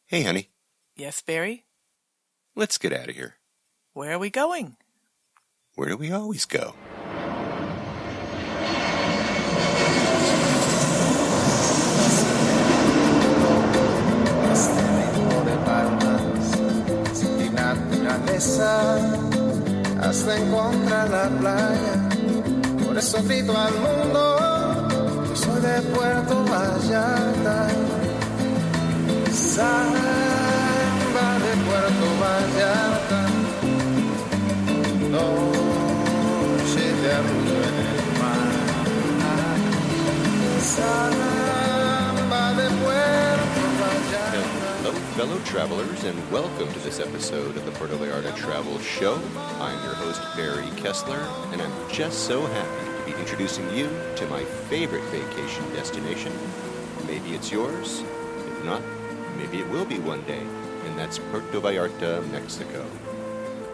Hey, honey, Yes, Barry? let's get out of here. Where are we going? Where do we always go? De palmas, sin naturaleza, hasta encontrar la playa. Por eso grito al mundo, yo soy de Puerto Vallarta. Samba de Puerto Vallarta, noche de arrullo en el mar. Samba de Puerto Vallarta. Hello, fellow travelers, and welcome to this episode of the Puerto Vallarta Travel Show. I'm your host, Barry Kessler, and I'm just so happy to be introducing you to my favorite vacation destination. Maybe it's yours. If not, maybe it will be one day, and that's Puerto Vallarta, Mexico.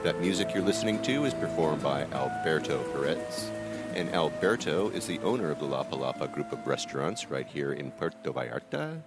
That music you're listening to is performed by Alberto Perez, and Alberto is the owner of the Lapa Lapa group of restaurants right here in Puerto Vallarta.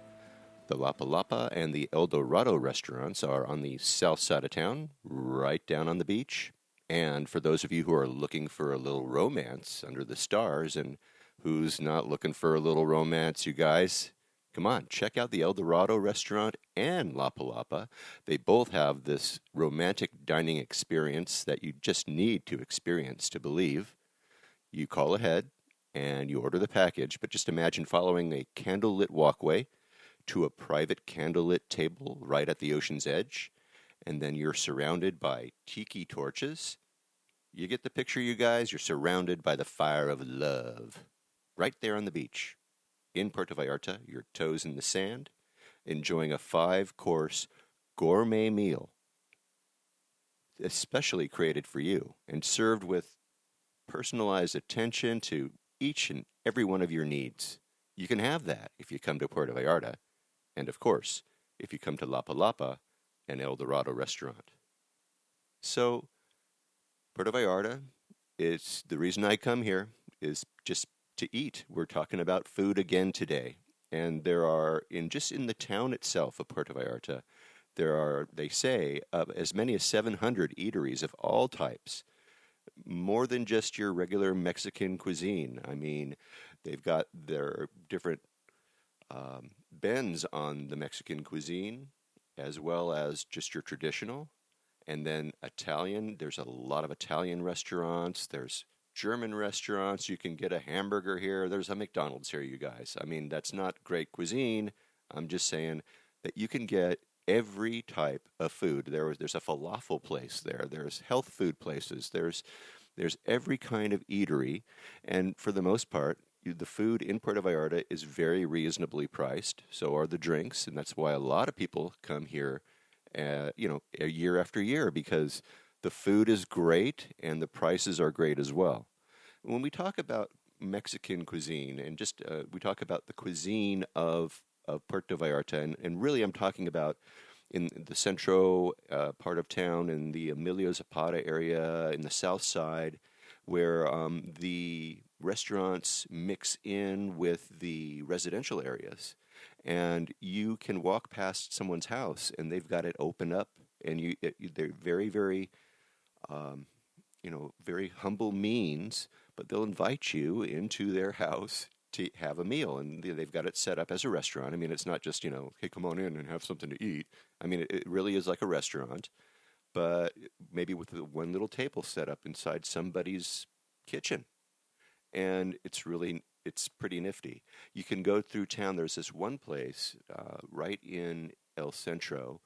The Lapa Lapa and the El Dorado restaurants are on the south side of town, right down on the beach. And for those of you who are looking for a little romance under the stars, and who's not looking for a little romance, you guys, come on, check out the El Dorado restaurant and Lapa Lapa. They both have this romantic dining experience that you just need to experience to believe. You call ahead and you order the package, but just imagine following a candlelit walkway to a private candlelit table right at the ocean's edge, and then you're surrounded by tiki torches. You get the picture, you guys? You're surrounded by the fire of love right there on the beach. In Puerto Vallarta, your toes in the sand, enjoying a 5-course gourmet meal, especially created for you and served with personalized attention to each and every one of your needs. You can have that if you come to Puerto Vallarta, and of course, if you come to Lapa Lapa and El Dorado restaurant. So, Puerto Vallarta is the reason I come here is just to eat. We're talking about food again today. And there are, in the town itself of Puerto Vallarta, there are, they say, as many as 700 eateries of all types. More than just your regular Mexican cuisine. I mean, they've got their different bends on the Mexican cuisine, as well as just your traditional. And then Italian, there's a lot of Italian restaurants. There's German restaurants. You can get a hamburger here. There's a McDonald's here, you guys. I mean, that's not great cuisine. I'm just saying that you can get every type of food. There's a falafel place there. There's health food places. There's every kind of eatery. And for the most part, the food in Puerto Vallarta is very reasonably priced. So are the drinks. And that's why a lot of people come here, year after year, because the food is great and the prices are great as well. When we talk about Mexican cuisine and just we talk about the cuisine of Puerto Vallarta, and really I'm talking about in the centro part of town, in the Emilio Zapata area, in the south side, where the restaurants mix in with the residential areas. And you can walk past someone's house and they've got it open up, and they're very, very, very humble means, but they'll invite you into their house to have a meal, and they've got it set up as a restaurant. I mean, it's not just, hey, come on in and have something to eat. I mean, it really is like a restaurant, but maybe with one little table set up inside somebody's kitchen. And it's pretty nifty. You can go through town. There's this one place right in El Centro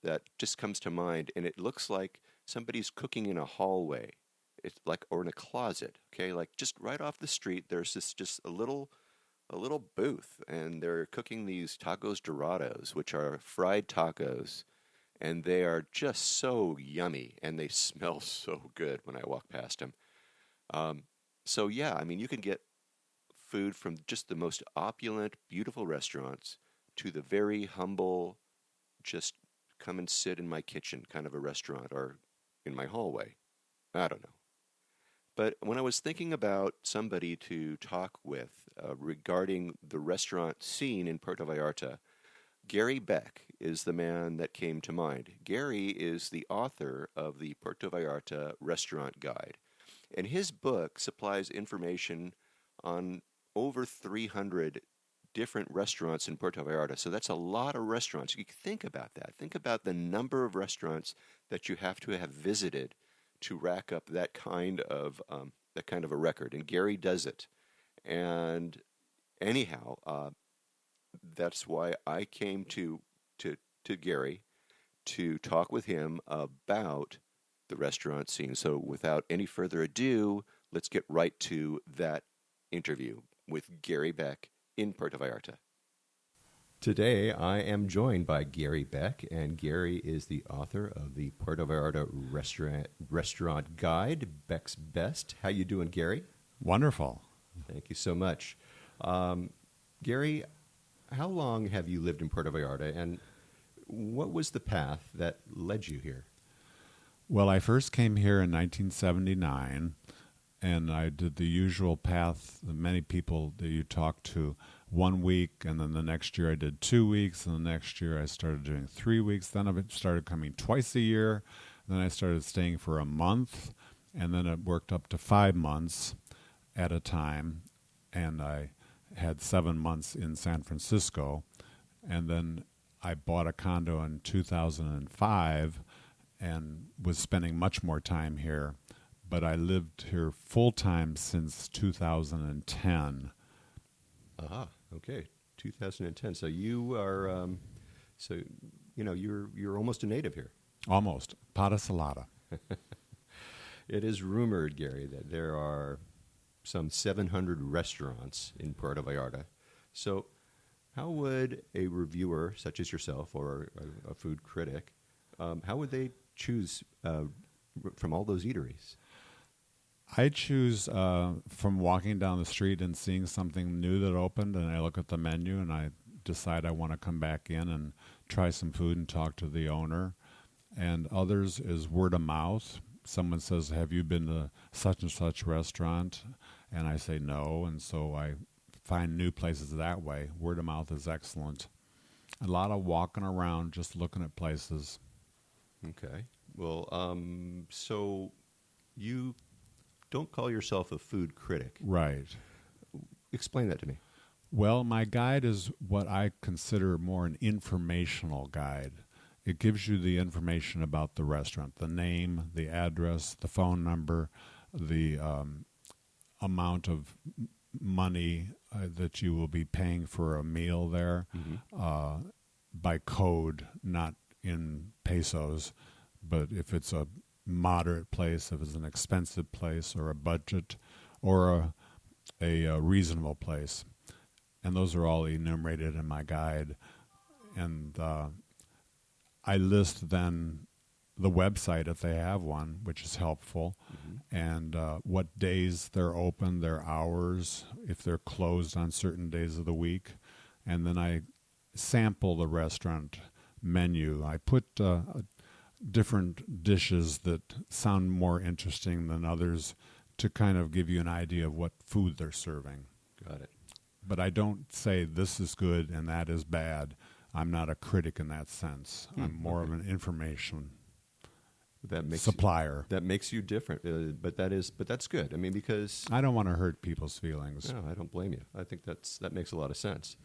that just comes to mind, and it looks like somebody's cooking in a hallway. It's like, or in a closet, okay? Like just right off the street, there's just a little booth, and they're cooking these tacos dorados, which are fried tacos, and they are just so yummy, and they smell so good when I walk past them. So yeah, I mean, you can get food from just the most opulent, beautiful restaurants to the very humble, just come and sit in my kitchen kind of a restaurant, or in my hallway. I don't know. But when I was thinking about somebody to talk with regarding the restaurant scene in Puerto Vallarta, Gary Beck is the man that came to mind. Gary is the author of the Puerto Vallarta Restaurant Guide, and his book supplies information on over 300 different restaurants in Puerto Vallarta. So that's a lot of restaurants. You think about that. Think about the number of restaurants that you have to have visited to rack up that kind of a record. And Gary does it. And anyhow, that's why I came to Gary to talk with him about the restaurant scene. So without any further ado, let's get right to that interview with Gary Beck in Puerto Vallarta. Today, I am joined by Gary Beck, and Gary is the author of the Puerto Vallarta Restaurant Guide, Beck's Best. How you doing, Gary? Wonderful. Thank you so much. Gary, how long have you lived in Puerto Vallarta, and what was the path that led you here? Well, I first came here in 1979, and I did the usual path that many people that you talk to, 1 week, and then the next year I did 2 weeks, and the next year I started doing 3 weeks. Then I started coming twice a year. Then I started staying for a month, and then it worked up to 5 months at a time, and I had 7 months in San Francisco. And then I bought a condo in 2005 and was spending much more time here. But I lived here full-time since 2010. Ah, okay, 2010. So you are, you're almost a native here. Almost. Pata Salada. It is rumored, Gary, that there are some 700 restaurants in Puerto Vallarta. So how would a reviewer such as yourself or a food critic, how would they choose from all those eateries? I choose from walking down the street and seeing something new that opened, and I look at the menu and I decide I want to come back in and try some food and talk to the owner. And others is word of mouth. Someone says, "Have you been to such and such restaurant?" And I say no, and so I find new places that way. Word of mouth is excellent. A lot of walking around, just looking at places. Okay. Well, so you don't call yourself a food critic. Right. Explain that to me. Well, my guide is what I consider more an informational guide. It gives you the information about the restaurant, the name, the address, the phone number, the amount of money that you will be paying for a meal there by code, not in pesos, but if it's a moderate place, if it's an expensive place, or a budget, or a reasonable place. And those are all enumerated in my guide. And I list then the website if they have one, which is helpful, and what days they're open, their hours, if they're closed on certain days of the week. And then I sample the restaurant menu. I put different dishes that sound more interesting than others to kind of give you an idea of what food they're serving. Got it. But I don't say this is good and that is bad. I'm not a critic in that sense. I'm more of an information supplier. That makes you different, but that's good. I mean, because I don't want to hurt people's feelings. No, I don't blame you. I think that makes a lot of sense.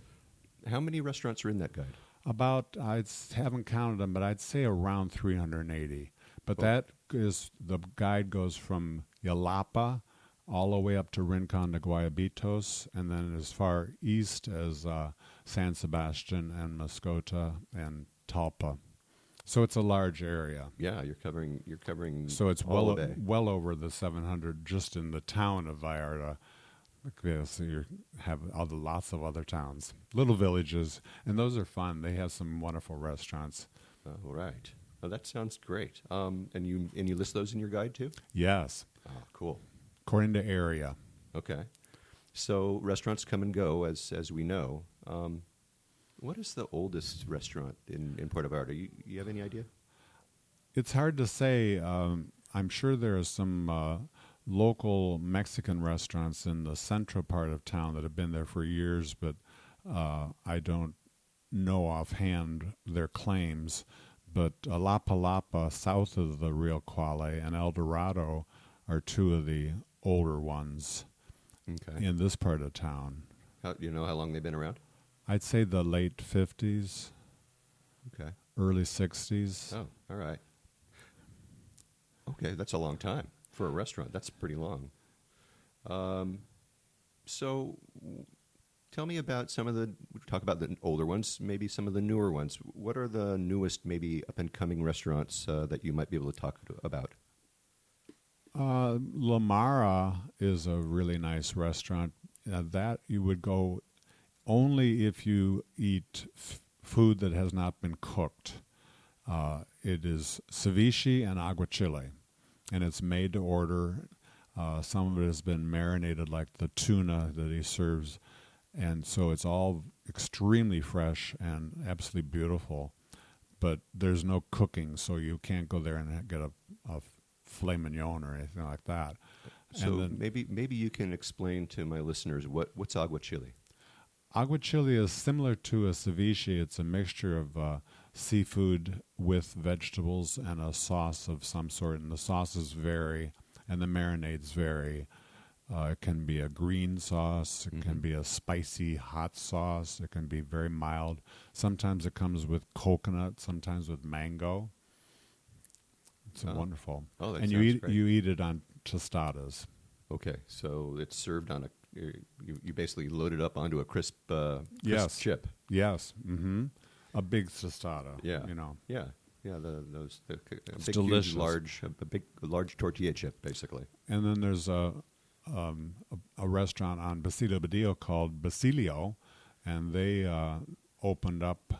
How many restaurants are in that guide? About, I haven't counted them, but I'd say around 380. But that is, the guide goes from Yalapa all the way up to Rincon de Guayabitos, and then as far east as San Sebastian and Mascota and Talpa. So it's a large area. Yeah, you're covering. So it's all the bay. well over the 700 just in the town of Vallarta. Because you have lots of other towns, little villages, and those are fun. They have some wonderful restaurants. All right. Oh, that sounds great. And you list those in your guide too? Yes. Oh, cool. According to area. Okay. So restaurants come and go, as we know. What is the oldest restaurant in Puerto Vallarta? You have any idea? It's hard to say. I'm sure there are some local Mexican restaurants in the central part of town that have been there for years, but I don't know offhand their claims, but Lapa south of the Rio Quale and El Dorado are two of the older ones Okay. in this part of town. Do you know how long they've been around? I'd say the late 50s, Okay. early 60s. Oh, all right. Okay, that's a long time for a restaurant. That's pretty long. So tell me about talk about the older ones, maybe some of the newer ones. What are the newest, maybe up-and-coming restaurants that you might be able to talk about? La Mara is a really nice restaurant. That you would go only if you eat food that has not been cooked. It is ceviche and aguachile, and it's made to order. Some of it has been marinated like the tuna that he serves, and so it's all extremely fresh and absolutely beautiful. But there's no cooking, so you can't go there and get a filet mignon or anything like that. So and then, maybe you can explain to my listeners what's aguachile. aguachile is similar to a ceviche. It's a mixture of seafood with vegetables and a sauce of some sort, and the sauces vary and the marinades vary. It can be a green sauce. It can be a spicy hot sauce. It can be very mild. Sometimes it comes with coconut, sometimes with mango. It's wonderful. Oh, that and sounds great. you eat it on tostadas. Okay, so it's served on you basically load it up onto a crisp Yes. chip. Yes. Mm-hmm. A big tostada. Yeah. You know. Yeah. Yeah, a big, delicious. huge, large tortilla chip, basically. And then there's a restaurant on Basilio Badillo called Basilio, and they opened up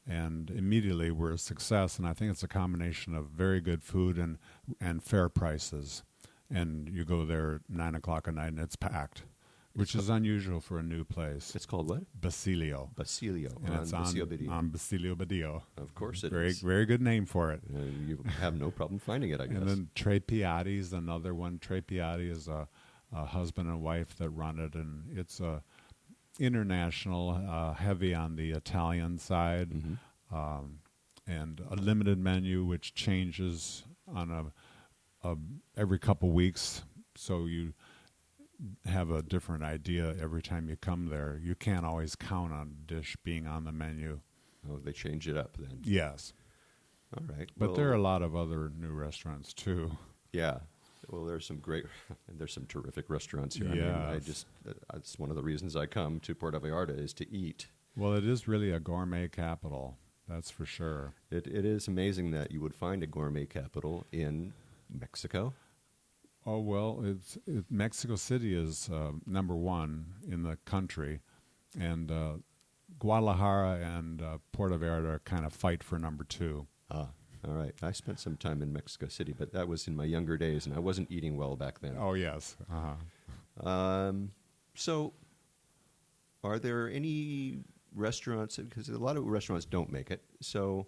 and immediately were a success. And I think it's a combination of very good food and fair prices. And you go there at 9 o'clock at night and it's packed, which is unusual for a new place. It's called what? Basilio. Basilio. And it's Basilio Badillo. on Basilio Badillo. Of course it very, is. Very good name for it. You have no problem finding it, I guess. And then Tre Piatti is another one. Tre Piatti is a husband and wife that run it, and it's international, heavy on the Italian side, and a limited menu which changes on every couple weeks, so you have a different idea every time you come there. You can't always count on a dish being on the menu. Oh, they change it up then. Yes. All right. But there are a lot of other new restaurants too. Yeah. Well, there's some terrific restaurants here. Yes. That's one of the reasons I come to Puerto Vallarta is to eat. Well, it is really a gourmet capital. That's for sure. It is amazing that you would find a gourmet capital in Mexico. Oh, well, Mexico City is number one in the country, and Guadalajara and Puerto Vallarta kind of fight for number two. Ah, all right. I spent some time in Mexico City, but that was in my younger days, and I wasn't eating well back then. Oh, yes. Uh-huh. So, are there any restaurants, because a lot of restaurants don't make it, so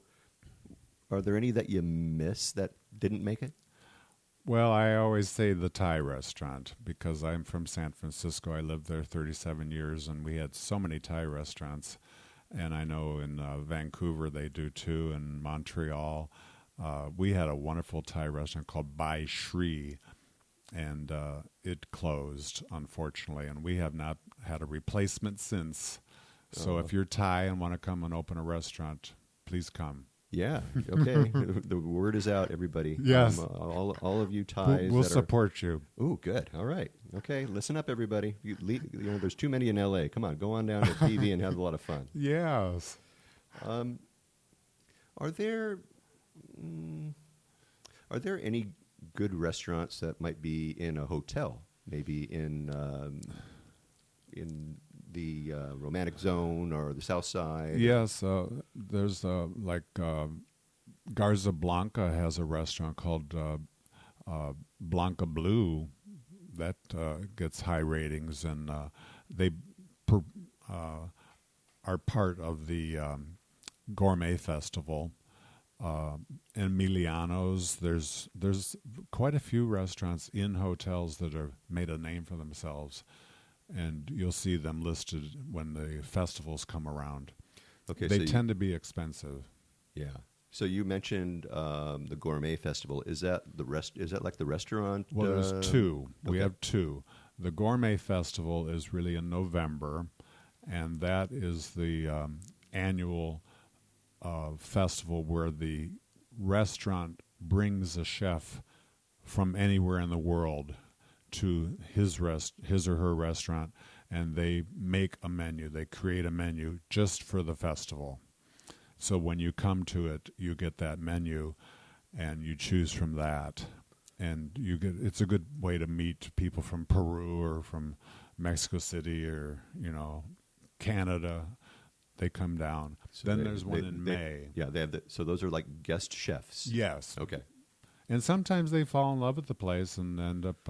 are there any that you miss that didn't make it? Well, I always say the Thai restaurant because I'm from San Francisco. I lived there 37 years, and we had so many Thai restaurants. And I know in Vancouver they do too, and Montreal. We had a wonderful Thai restaurant called Bai Shri, and it closed, unfortunately. And we have not had a replacement since. So if you're Thai and want to come and open a restaurant, please come. Yeah. Okay. The word is out, everybody. Yes. All of you Thais. We'll support you. Ooh, good. All right. Okay. Listen up, everybody. There's too many in L.A. Come on, go on down to TV and have a lot of fun. Yes. Are there any good restaurants that might be in a hotel? Maybe in the romantic zone or the south side? Yes, there's Garza Blanca has a restaurant called Blanca Blue that gets high ratings, and they are part of the Gourmet Festival. Emiliano's, there's quite a few restaurants in hotels that have made a name for themselves, and you'll see them listed when the festivals come around. Okay, They so tend to be expensive. yeah. So you mentioned the Gourmet Festival. Is that Is that like the restaurant? Well, there's two. We okay. have two. The Gourmet Festival is really in November, and that is the annual festival where the restaurant brings a chef from anywhere in the world to his or her restaurant, and they make a menu. They create a menu just for the festival. So when you come to it, you get that menu, and you choose from that. And it's a good way to meet people from Peru or from Mexico City or Canada. They come down. So then there's one in May. Yeah, they have so those are like guest chefs. Yes. Okay. And sometimes they fall in love with the place and end up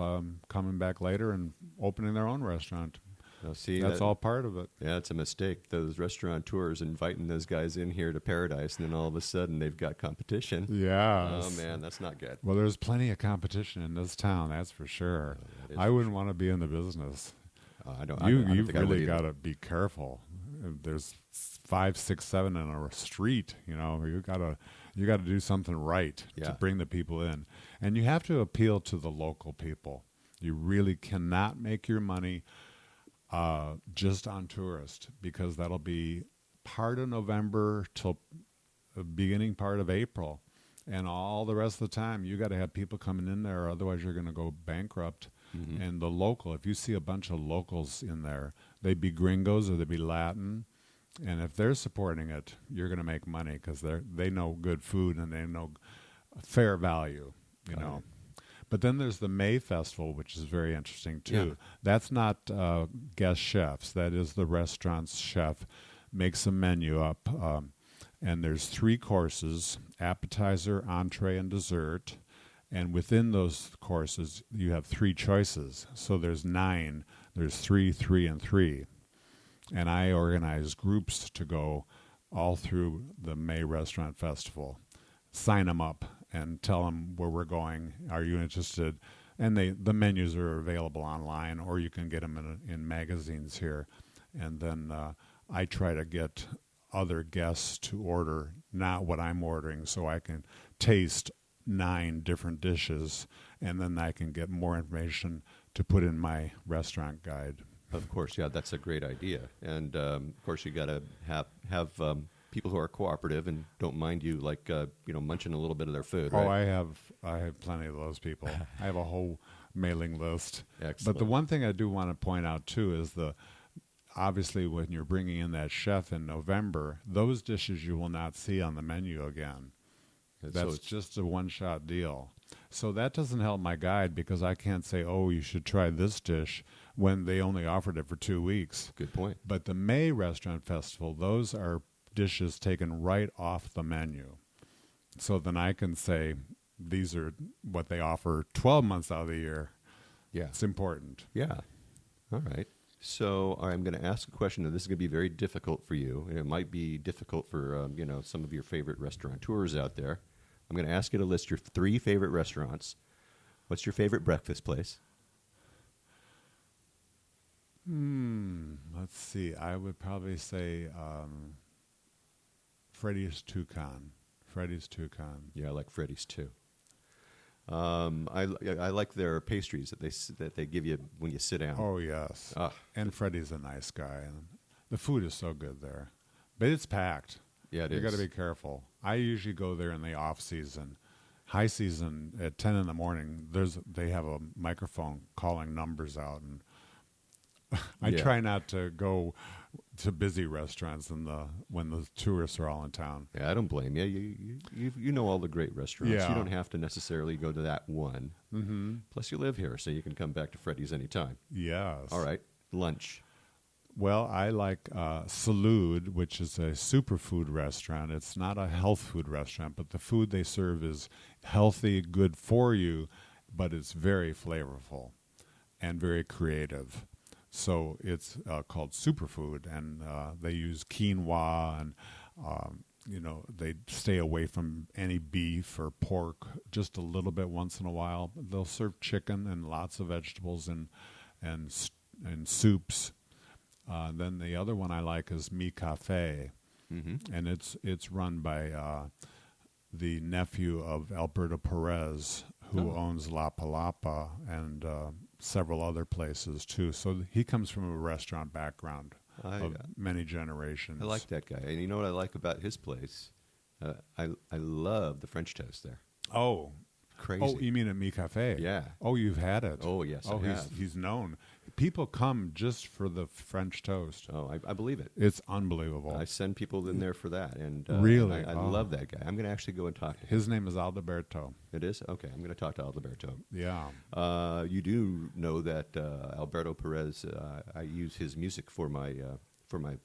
coming back later and opening their own restaurant. Now, see, That's all part of it. Yeah, it's a mistake. Those restaurateurs inviting those guys in here to paradise, and then all of a sudden they've got competition. Yeah. Oh man, that's not good. Well, there's plenty of competition in this town, that's for sure. That I is wouldn't want to be in the business. I don't. You've think I would really either. got to be careful. There's 5, 6, 7 in a street. You got to do something right Yeah. to bring the people in, and you have to appeal to the local people. You really cannot make your money just on tourists, because that'll be part of November till the beginning part of April, and all the rest of the time you got to have people coming in there, otherwise you're going to go bankrupt. Mm-hmm. And the local, if you see a bunch of locals in there, they'd be gringos or they'd be Latin, and if they're supporting it, you're going to make money because they know good food and they know fair value, Got it. But then there's the May Festival, which is very interesting too. Yeah. That's not guest chefs. That is the restaurant's chef makes a menu up, and there's 3 courses: appetizer, entree, and dessert. And within those courses, you have 3 choices. So there's 9. There's 3, 3, and 3. And I organize groups to go all through the May Restaurant Festival. Sign them up and tell them where we're going. Are you interested? And the menus are available online, or you can get them in magazines here. And then I try to get other guests to order not what I'm ordering, so I can taste 9 different dishes, and then I can get more information to put in my restaurant guide. Of course, yeah, that's a great idea. And of course, you got to have people who are cooperative and don't mind you, like munching a little bit of their food. Oh, right? I have plenty of those people. I have a whole mailing list. Excellent. But the one thing I do want to point out too is obviously when you're bringing in that chef in November, those dishes you will not see on the menu again. And That's so just a one-shot deal. So that doesn't help my guide, because I can't say, oh, you should try this dish when they only offered it for 2 weeks. good point. But the May Restaurant Festival, those are dishes taken right off the menu. So then I can say, these are what they offer 12 months out of the year. Yeah. It's important. Yeah. All right. So I'm going to ask a question, and this is going to be very difficult for you, and it might be difficult for some of your favorite restaurateurs out there. I'm going to ask you to list your 3 favorite restaurants. What's your favorite breakfast place? Let's see. I would probably say Freddy's Toucan. Freddy's Toucan. Yeah, I like Freddy's too. I like their pastries that they give you when you sit down. Oh, yes. Ah. And Freddy's a nice guy. And the food is so good there. But it's packed. Yeah, it You is. got to be careful. I usually go there in the off season. High season at 10 in the morning, they have a microphone calling numbers out, and I Yeah. try not to go to busy restaurants when the tourists are all in town. Yeah, I don't blame you. You know all the great restaurants. Yeah. You don't have to necessarily go to that one. Mm-hmm. Plus, you live here, so you can come back to Freddy's anytime. Yes. All right. Lunch. Well, I like Salud, which is a superfood restaurant. It's not a health food restaurant, but the food they serve is healthy, good for you, but it's very flavorful and very creative. So it's called superfood, and they use quinoa, and they stay away from any beef or pork just a little bit once in a while. They'll serve chicken and lots of vegetables and soups. Then the other one I like is Mi Cafe, and it's run by the nephew of Alberto Perez, who owns La Palapa and several other places too. So he comes from a restaurant background of many generations. I like that guy. And you know what I like about his place? I love the French toast there. Oh. Crazy. Oh, you mean at Mi Cafe? Yeah. Oh, you've had it. Oh, yes, Oh, I have. he's known. People come just for the French toast. Oh, I believe it. It's unbelievable. I send people in there for that. And Really? I love that guy. I'm going to actually go and talk to him. His name is Alberto. It is? Okay, I'm going to talk to Alberto. Yeah. You do know that Alberto Perez, I use his music for my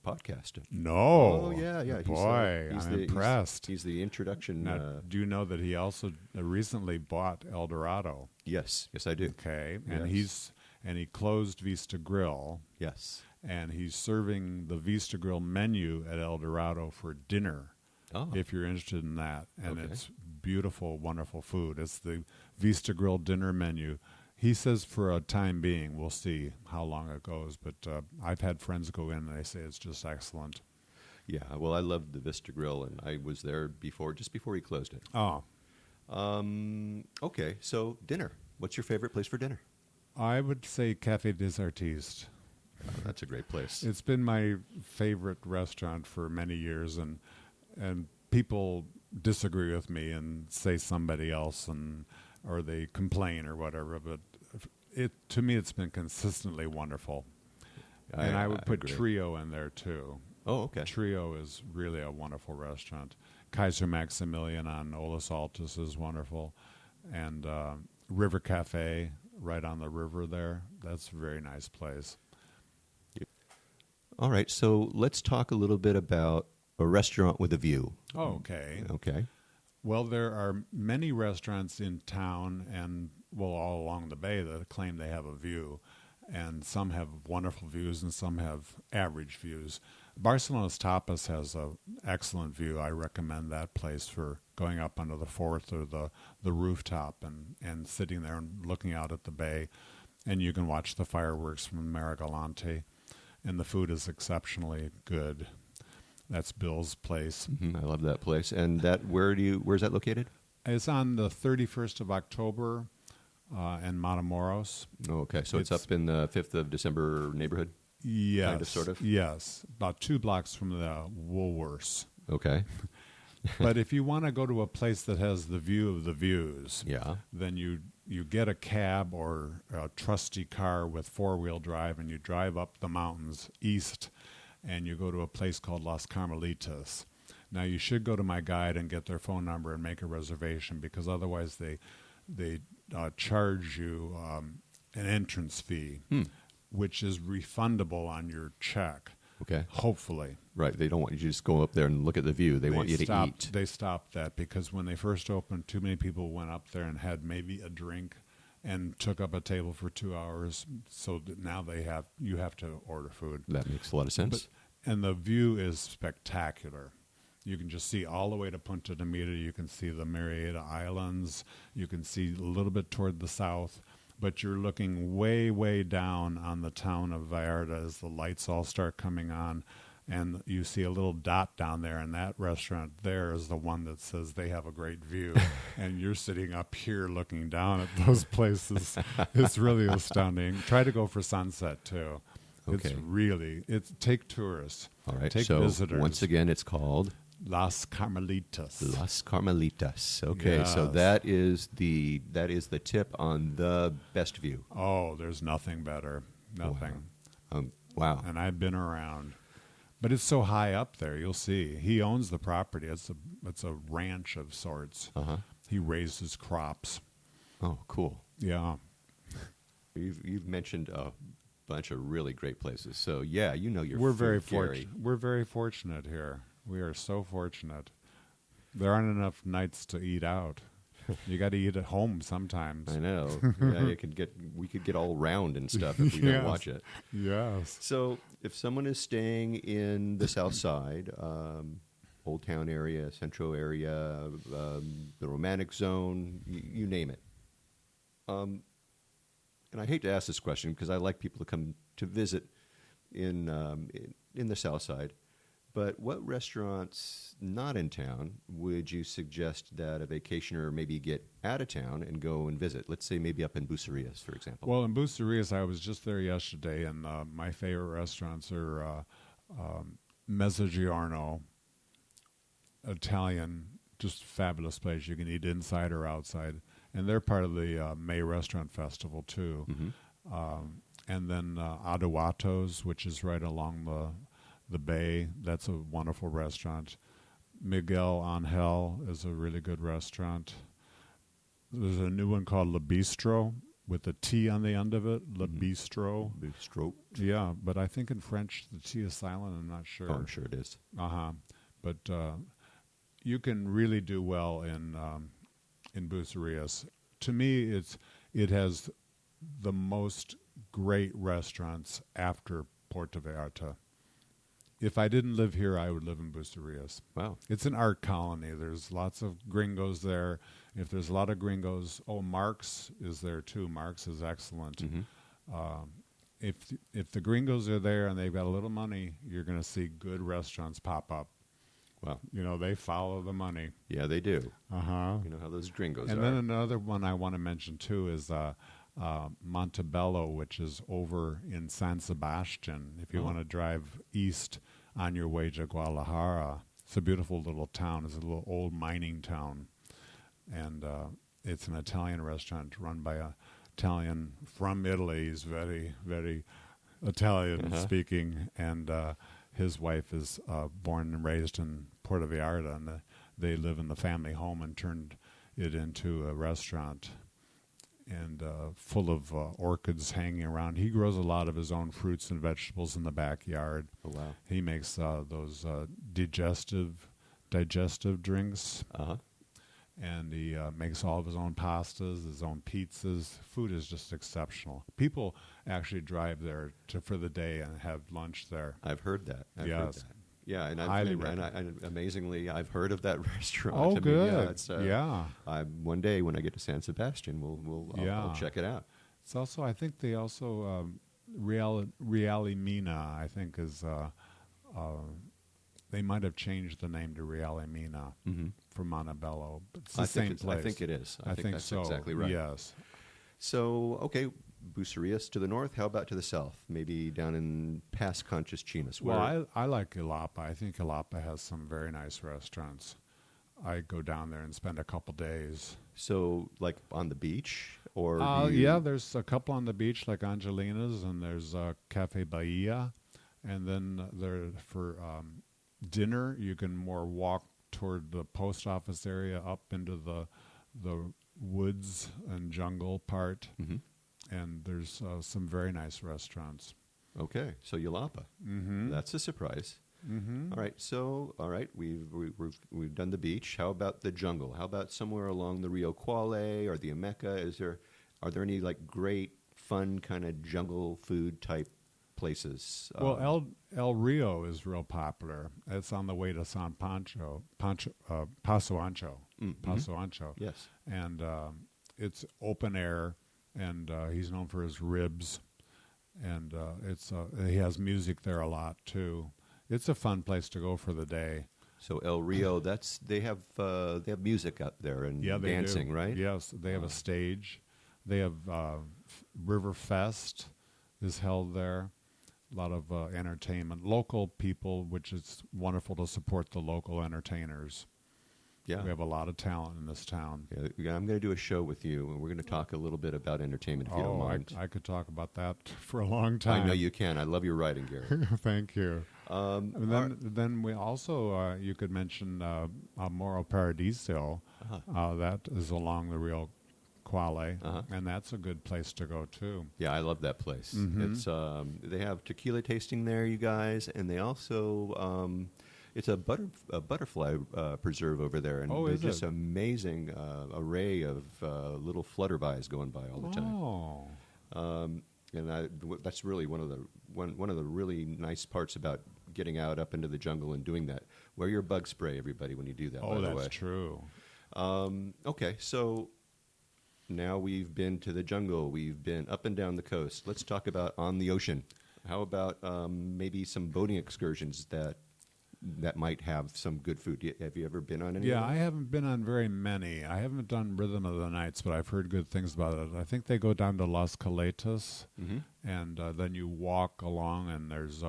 podcast. No. Oh, yeah. Boy, I'm impressed. He's the introduction. Now, do you know that he also recently bought El Dorado? Yes, I do. Okay, and Yes. he closed Vista Grill, Yes. and he's serving the Vista Grill menu at El Dorado for dinner. Oh. If you're interested in that, and Okay. it's beautiful, wonderful food. It's the Vista Grill dinner menu. He says for a time being, we'll see how long it goes, but I've had friends go in and they say it's just excellent. Yeah, well, I loved the Vista Grill, and I was there just before he closed it. Oh, Okay, so dinner. What's your favorite place for dinner? I would say Café des Artistes. Oh, that's a great place. It's been my favorite restaurant for many years, and people disagree with me and say somebody else, or they complain or whatever. But to me, it's been consistently wonderful. And I would put agree. Trio in there too. Oh, okay. Trio is really a wonderful restaurant. Kaiser Maximilian on Olas Altus is wonderful, and River Cafe right on the river there. That's a very nice place. All right, so let's talk a little bit about a restaurant with a view. Oh, okay. Okay. Well, there are many restaurants in town and, all along the bay that claim they have a view. And some have wonderful views and some have average views. Barcelona's Tapas has an excellent view. I recommend that place for going up onto the fourth or the rooftop and sitting there and looking out at the bay. And you can watch the fireworks from Marigalante. And the food is exceptionally good. That's Bill's place. I love that place. And where's that located? It's on the 31st of October in Matamoros. Oh, okay, so it's up in the 5th of December neighborhood? Yes. Kind of, sort of? Yes. About 2 blocks from the Woolworths. Okay. But if you want to go to a place that has the view of the views, Yeah. then you get a cab or a trusty car with four-wheel drive, and you drive up the mountains east, and you go to a place called Las Carmelitas. Now, you should go to my guide and get their phone number and make a reservation, because otherwise they charge you an entrance fee, which is refundable on your check. Okay. Hopefully. Right, they don't want you to just go up there and look at the view. They want you to eat. They stopped that because when they first opened, too many people went up there and had maybe a drink and took up a table for 2 hours. So that now you have to order food. That makes a lot of sense. And the view is spectacular. You can just see all the way to Punta de Mita. You can see the Marietta Islands. You can see a little bit toward the south. But you're looking way, way down on the town of Vallarta as the lights all start coming on. And you see a little dot down there, and that restaurant there is the one that says they have a great view. And you're sitting up here looking down at those places. It's really astounding. Try to go for sunset, too. Okay. Take tourists. All right, Take so visitors. once again, it's called Las Carmelitas. Las Carmelitas. Okay, so Yes. that is the tip on the best view. Oh, there's nothing better. Nothing. Wow. And I've been around. But it's so high up there, you'll see. He owns the property. It's a ranch of sorts. Uh-huh. He raises crops. Oh, cool. Yeah. You've mentioned a bunch of really great places. So yeah, you know your We're food, very Gary. We're very fortunate here. We are so fortunate. There aren't enough nights to eat out. You got to eat at home sometimes. I know. Yeah, we could get all round and stuff if we don't Yes. watch it. Yes. So if someone is staying in the South Side, Old Town area, Centro area, the Romantic Zone, you name it. And I hate to ask this question because I like people to come to visit in the South Side. But what restaurants not in town would you suggest that a vacationer maybe get out of town and go and visit? Let's say maybe up in Bucerias, for example. Well, in Bucerias, I was just there yesterday, and my favorite restaurants are Mezzogiorno, Italian, just fabulous place. You can eat inside or outside. And they're part of the May Restaurant Festival, too. And then Aduato's, which is right along the bay. That's a wonderful restaurant. Miguel Angel is a really good restaurant. There's a new one called Le Bistro with a T on the end of it. Le Bistro. Bistro. Yeah, but I think in French the T is silent. I'm not sure. Oh, I'm sure it is. But you can really do well in Bucerias. To me, it has the most great restaurants after Puerto Vallarta. If I didn't live here, I would live in Bucerias. Wow. It's an art colony. There's lots of gringos there. If there's a lot of gringos, Mark's is there too. Mark's is excellent. If the gringos are there and they've got a little money, you're going to see good restaurants pop up. Wow. You know, they follow the money. Yeah, they do. Uh-huh. You know how those gringos And are. then another one I want to mention too is Montebello, which is over in San Sebastian. If you want to drive east on your way to Guadalajara, it's a beautiful little town. It's a little old mining town. And it's an Italian restaurant run by an Italian from Italy. He's very, very Italian speaking. And his wife is born and raised in Puerto Vallarta, and they live in the family home and turned it into a restaurant. And full of orchids hanging around. He grows a lot of his own fruits and vegetables in the backyard. Oh, wow. He makes those digestive drinks. And he makes all of his own pastas, his own pizzas. Food is just exceptional. People actually drive there for the day and have lunch there. I've heard that. I've Yes. heard that. Yeah, and Highly and amazingly, I've heard of that restaurant. Oh, I mean, good. Yeah, one day when I get to San Sebastian, I'll check it out. It's also, I think they also Reale Mina, I think is they might have changed the name to Reale Mina from Montebello, but it's the same place. I think it is. I think that's so. Exactly right. Yes. So, okay, Bucerias to the north. How about to the south? Maybe down in past Conchas Chinas. Well, I like Ilapa. I think Ilapa has some very nice restaurants. I go down there and spend a couple days. So, like on the beach, or yeah, there's a couple on the beach, like Angelina's, and there's Cafe Bahia, and then there for dinner you can more walk toward the post office area, up into the woods and jungle part, and there's some very nice restaurants. Okay, so Yalapa. That's a surprise. All right. We've done the beach. How about the jungle? How about somewhere along the Rio Quale or the Ameca? Are there any like great, fun kind of jungle food type places? Well, El Rio is real popular. It's on the way to San Paso Ancho. Paso Ancho. Yes. And it's open air, and he's known for his ribs, and he has music there a lot too. It's a fun place to go for the day. So El Rio, they have music out there and dancing, do. right? Yes, they have a stage. They have River Fest is held there. A lot of entertainment, local people, which is wonderful to support the local entertainers. Yeah, we have a lot of talent in this town. Yeah, I'm going to do a show with you, and we're going to talk a little bit about entertainment, if you don't mind. I could talk about that for a long time. I know you can. I love your writing, Gary. Thank you. And then we also, you could mention Moro Paradiso. That is along the Rio Quale, and that's a good place to go too. Yeah, I love that place. It's they have tequila tasting there, you guys, and they also it's a butterfly preserve over there, and there's just amazing array of little flutterflies going by all the time. And that's really one of the really nice parts about getting up into the jungle and doing that. Wear your bug spray, everybody, when you do that. Oh, by the way. That's true. Okay, so now we've been to the jungle. We've been up and down the coast. Let's talk about on the ocean. How about maybe some boating excursions that that might have some good food. Have you ever been on any? Yeah, of I haven't been on very many. I haven't done Rhythm of the Nights, but I've heard good things about it. I think they go down to Las Caletas, and then you walk along, and there's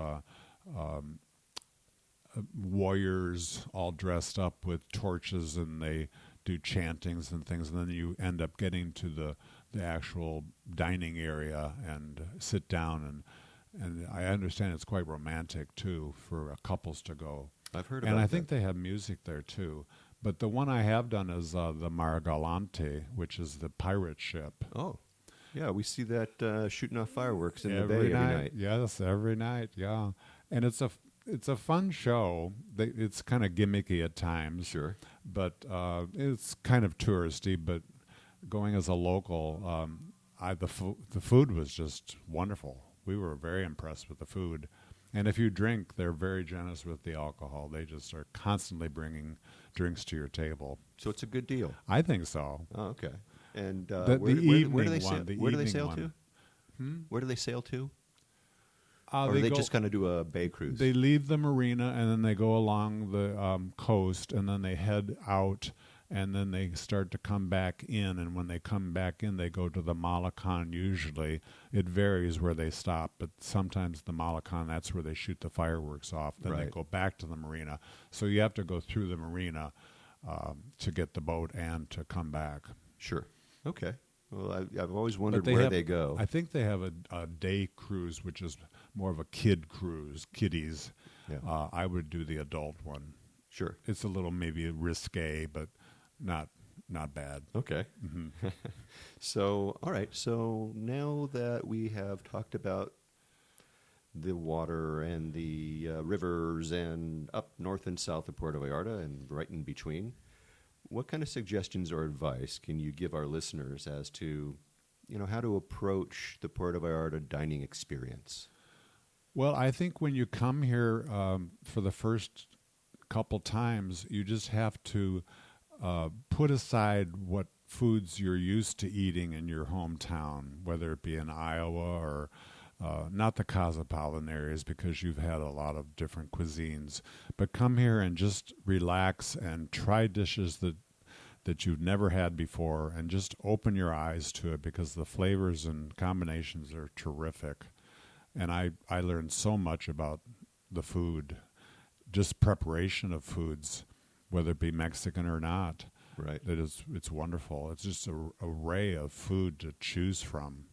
warriors all dressed up with torches, and they do chantings and things, and then you end up getting to the actual dining area and sit down, and I understand it's quite romantic too for couples to go. I've heard about and I that. think they have music there too. But the one I have done is the Mar Galante, which is the pirate ship. Oh, yeah, we see that shooting off fireworks in the bay Every every night. Yes, every night. Yeah, and it's a fun show. It's kind of gimmicky at times. Sure. But it's kind of touristy. But going as a local, the food was just wonderful. We were very impressed with the food. And if you drink, they're very generous with the alcohol. They just are constantly bringing drinks to your table. So it's a good deal. I think so. Oh, okay. And The where do they evening sail? one, the Where do they evening sail one. to? Where do they sail to? Or Or they just kind of do a bay cruise? They leave the marina, and then they go along the coast, and then they head out, and then they start to come back in. And when they come back in, they go to the Malacan usually. It varies where they stop, but sometimes the Malacan, that's where they shoot the fireworks off. Then they Right. go back to the marina. So you have to go through the marina to get the boat and to come back. Sure. Okay. Well, I've always wondered But where have- they go. I think they have a day cruise, which is more of a kid cruise, kiddies. Yeah. I would do the adult one. Sure. It's a little maybe risque, but not bad. Okay. So, all right. So now that we have talked about the water and the rivers and up north and south of Puerto Vallarta and right in between, what kind of suggestions or advice can you give our listeners as to, how to approach the Puerto Vallarta dining experience? Well, I think when you come here for the first couple times, you just have to put aside what foods you're used to eating in your hometown, whether it be in Iowa or not the cosmopolitan areas, because you've had a lot of different cuisines. But come here and just relax and try dishes that you've never had before, and just open your eyes to it, because the flavors and combinations are terrific. And I learned so much about the food, just preparation of foods, whether it be Mexican or not. Right. It's wonderful. It's just an array of food to choose from.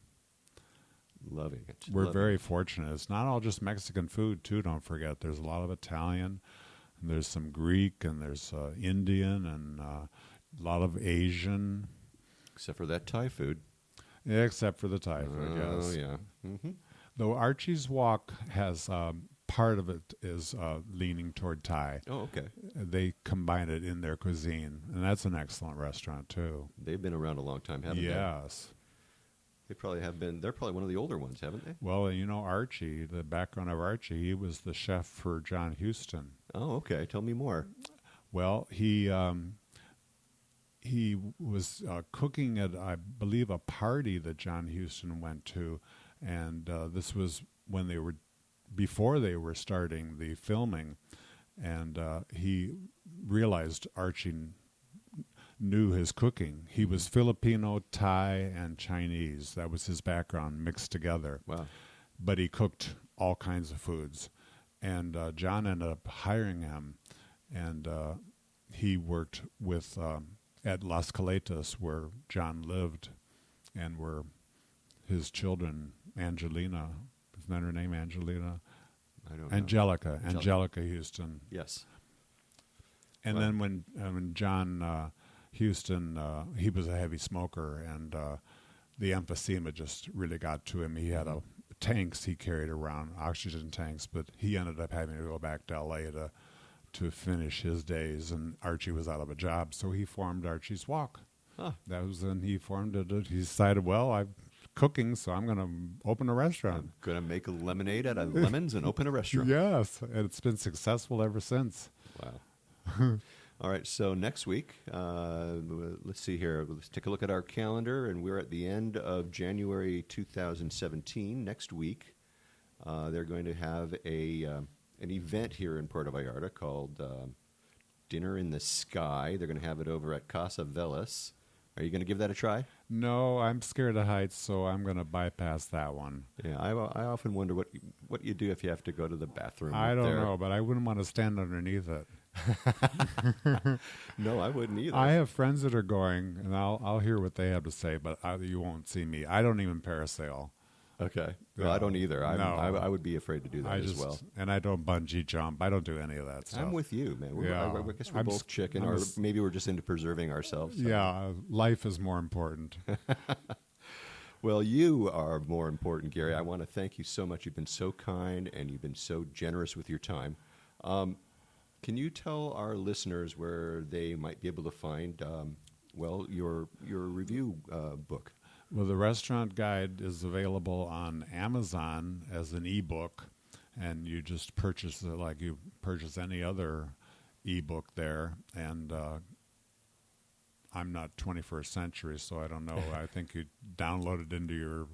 Loving it. We're Loving very it. fortunate. It's not all just Mexican food, too, don't forget. There's a lot of Italian, and there's some Greek, and there's Indian, and a lot of Asian. Except for that Thai food. Yeah, except for the Thai food, yes. Oh, yeah. Mm-hmm. Though Archies Walk has part of it is leaning toward Thai. Oh, okay. They combine it in their cuisine, and that's an excellent restaurant, too. They've been around a long time, haven't they? Yes. They probably have been. They're probably one of the older ones, haven't they? Well, Archie, the background of Archie, he was the chef for John Huston. Oh, okay. Tell me more. Well, he was cooking at, I believe, a party that John Huston went to, and this was when before they were starting the filming, and he realized Archie knew his cooking. He was Filipino, Thai, and Chinese. That was his background mixed together. Wow. But he cooked all kinds of foods. And John ended up hiring him, and he worked with at Las Caletas, where John lived, and where his children, Angelina, isn't that her name, Angelina? I don't know. Angelica Houston. Yes. And Wow. then when John Huston, he was a heavy smoker, and the emphysema just really got to him. He had tanks he carried around, oxygen tanks, but he ended up having to go back to L.A. to finish his days, and Archie was out of a job, so he formed Archie's Walk. Huh. That was when he formed it. He decided, well, I'm cooking, so I'm going to open a restaurant. I'm going to make a lemonade out of lemons and open a restaurant. Yes, and it's been successful ever since. Wow. All right, so next week, let's see here. Let's take a look at our calendar, and we're at the end of January 2017. Next week, they're going to have an event here in Puerto Vallarta called Dinner in the Sky. They're going to have it over at Casa Velas. Are you going to give that a try? No, I'm scared of heights, so I'm going to bypass that one. Yeah, I often wonder what you do if you have to go to the bathroom. I up don't there. know, but I wouldn't want to stand underneath it. No, I wouldn't either. I have friends that are going, and I'll hear what they have to say, but you won't see me. I don't even parasail. Okay. Well, No. I don't either. No. I would be afraid to do that as well. And I don't bungee jump. I don't do any of that stuff. I'm with you, man. Yeah. I guess we're I'm both chicken, I'm or a maybe we're just into preserving ourselves. Yeah, life is more important. Well, you are more important, Gary. I want to thank you so much. You've been so kind, and you've been so generous with your time. Can you tell our listeners where they might be able to find, your review book? Well, the restaurant guide is available on Amazon as an ebook, and you just purchase it like you purchase any other ebook there. And I'm not 21st century, so I don't know. I think you download it into your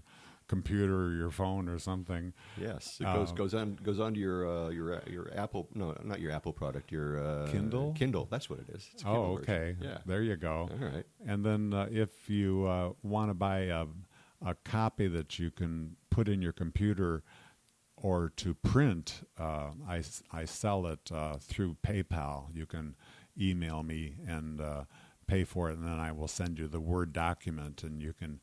computer or your phone or something. Yes, it goes on to your Apple. No, not your Apple product. Your Kindle. Kindle. That's what it is. It's a Oh, Kindle okay. version. Yeah. There you go. All right. And then if you want to buy a copy that you can put in your computer or to print, I sell it through PayPal. You can email me and pay for it, and then I will send you the Word document, and you can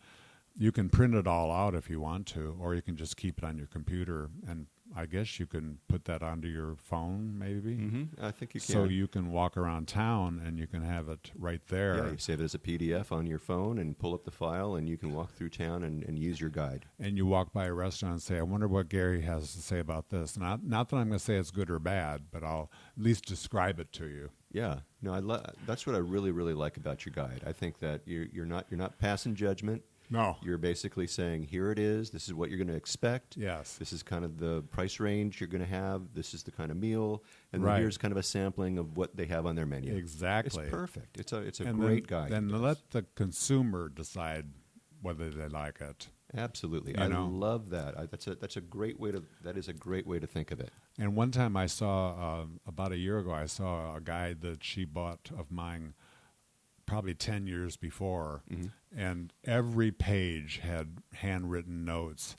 print it all out if you want to, or you can just keep it on your computer, and I guess you can put that onto your phone, maybe. Mm-hmm. I think you can. So you can walk around town and you can have it right there. Yeah, you save it as a PDF on your phone and pull up the file, and you can walk through town and use your guide. And you walk by a restaurant and say, I wonder what Gary has to say about this. Not that I'm going to say it's good or bad, but I'll at least describe it to you. Yeah, no, that's what I really, really like about your guide. I think that you're not passing judgment. No. You're basically saying, here it is. This is what you're going to expect. Yes. This is kind of the price range you're going to have. This is the kind of meal. And Right. then here's kind of a sampling of what they have on their menu. Exactly. It's perfect. It's a And great guide. Then let the consumer decide whether they like it. Absolutely. You I know. love that. That is a great way to think of it. And one time I saw, about a year ago, I saw a guide that she bought of mine probably 10 years before, and every page had handwritten notes.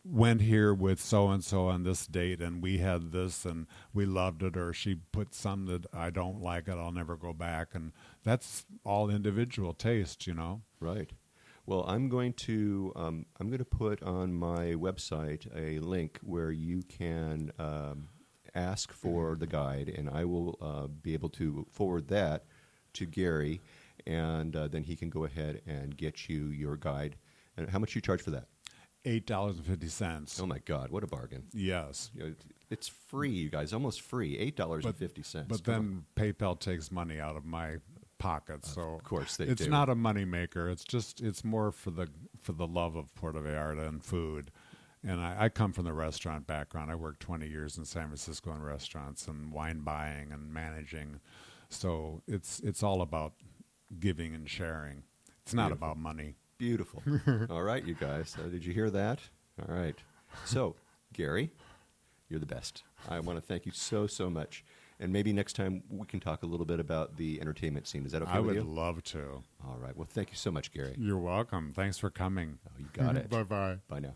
Went here with so-and-so on this date, and we had this, and we loved it, or she put some that I don't like it, I'll never go back. And that's all individual taste, you know. Right. Well, I'm going to put on my website a link where you can ask for the guide, and I will be able to forward that to Gary, and then he can go ahead and get you your guide. And how much do you charge for that? $8.50. Oh my God, what a bargain! Yes. You know, it's free, you guys, almost free. $8.50. But then PayPal takes money out of my pocket, so of course they it's do. not a money maker. It's more for the love of Puerto Vallarta and food. And I come from the restaurant background. I worked 20 years in San Francisco in restaurants and wine buying and managing. So it's all about giving and sharing. It's not Beautiful. about money. Beautiful. All right, you guys. Did you hear that? All right. So, Gary, you're the best. I want to thank you so, so much. And maybe next time we can talk a little bit about the entertainment scene. Is that okay I with would you? love to. All right. Well, thank you so much, Gary. You're welcome. Thanks for coming. Oh, you got it. Bye-bye. Bye now.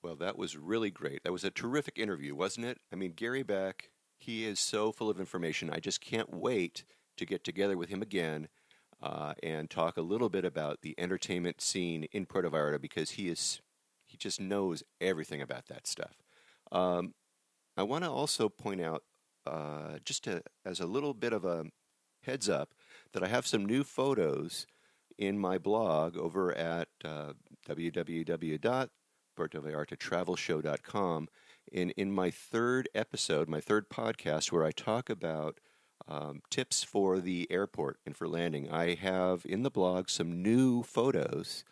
Well, that was really great. That was a terrific interview, wasn't it? I mean, Gary Beck, he is so full of information. I just can't wait to get together with him again and talk a little bit about the entertainment scene in Puerto Vallarta, because he just knows everything about that stuff. I want to also point out, as a little bit of a heads up, that I have some new photos in my blog over at www.puertovallartatravelshow.com. In my third episode, my third podcast, where I talk about tips for the airport and for landing, I have in the blog some new photos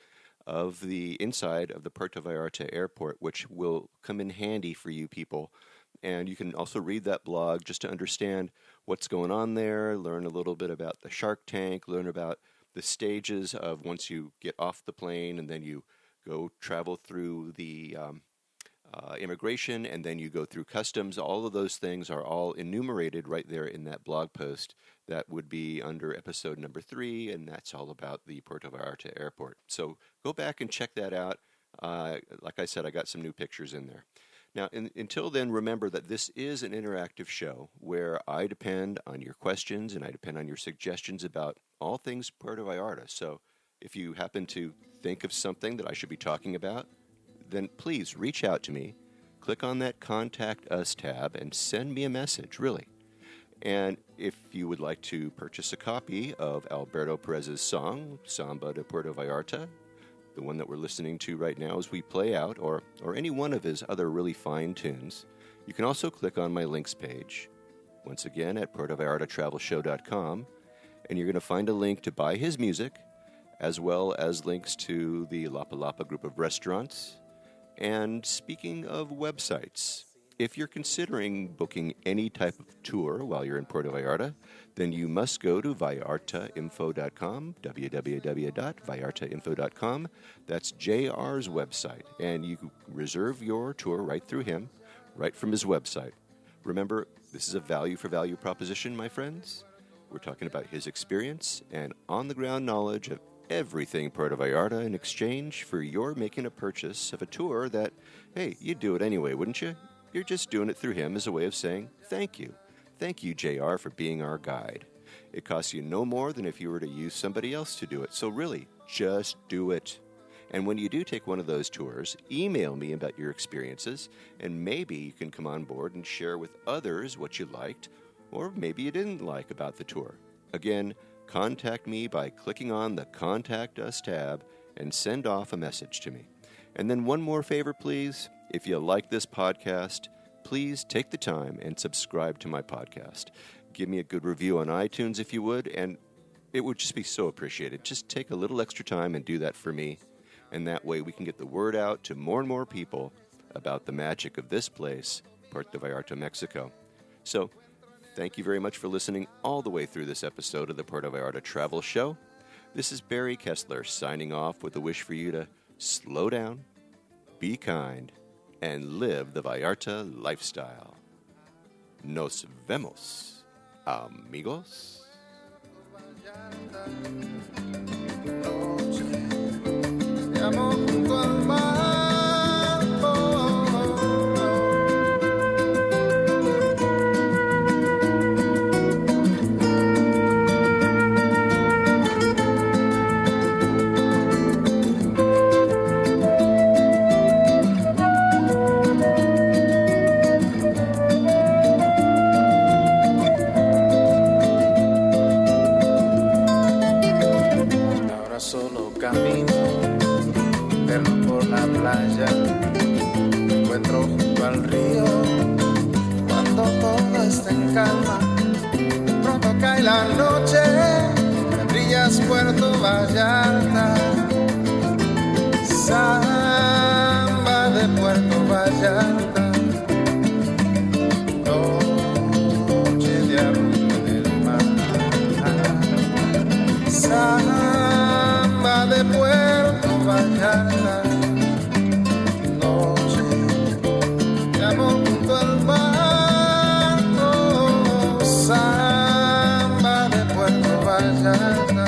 of the inside of the Puerto Vallarta airport, which will come in handy for you people. And you can also read that blog just to understand what's going on there, learn a little bit about the Shark Tank, learn about the stages of once you get off the plane and then you go travel through the immigration, and then you go through customs. All of those things are all enumerated right there in that blog post. That would be under episode number 3, and that's all about the Puerto Vallarta Airport. So go back and check that out. Like I said, I got some new pictures in there. Now, until then, remember that this is an interactive show where I depend on your questions and I depend on your suggestions about all things Puerto Vallarta. So if you happen to think of something that I should be talking about, then please reach out to me. Click on that Contact Us tab and send me a message, really. And if you would like to purchase a copy of Alberto Perez's song, Samba de Puerto Vallarta, the one that we're listening to right now as we play out, or any one of his other really fine tunes, you can also click on my links page, once again at PuertoVallartaTravelShow.com, and you're going to find a link to buy his music, as well as links to the Lapa Lapa group of restaurants. And speaking of websites, if you're considering booking any type of tour while you're in Puerto Vallarta, then you must go to vallartainfo.com, www.vallartainfo.com. That's JR's website, and you can reserve your tour right through him, right from his website. Remember, this is a value-for-value proposition, my friends. We're talking about his experience and on-the-ground knowledge of everything Puerto Vallarta in exchange for your making a purchase of a tour that, hey, you'd do it anyway, wouldn't you? You're just doing it through him as a way of saying thank you. Thank you, JR, for being our guide. It costs you no more than if you were to use somebody else to do it. So really, just do it. And when you do take one of those tours, email me about your experiences, and maybe you can come on board and share with others what you liked, or maybe you didn't like about the tour. Again, contact me by clicking on the Contact Us tab and send off a message to me. And then one more favor, please. If you like this podcast, please take the time and subscribe to my podcast. Give me a good review on iTunes if you would, and it would just be so appreciated. Just take a little extra time and do that for me, and that way we can get the word out to more and more people about the magic of this place, Puerto Vallarta, Mexico. So, thank you very much for listening all the way through this episode of the Puerto Vallarta Travel Show. This is Barry Kessler signing off with a wish for you to slow down, be kind, and live the Vallarta lifestyle. Nos vemos, amigos. Llamo junto al mar, ahora solo camino por la playa, me encuentro junto al río, cuando todo está en calma, pronto cae la noche, me brillas Puerto Vallarta, samba de Puerto Vallarta, noche de arrullo en el mar, samba de Puerto Vallarta, noche de amor junto al mar, samba de Puerto Vallarta.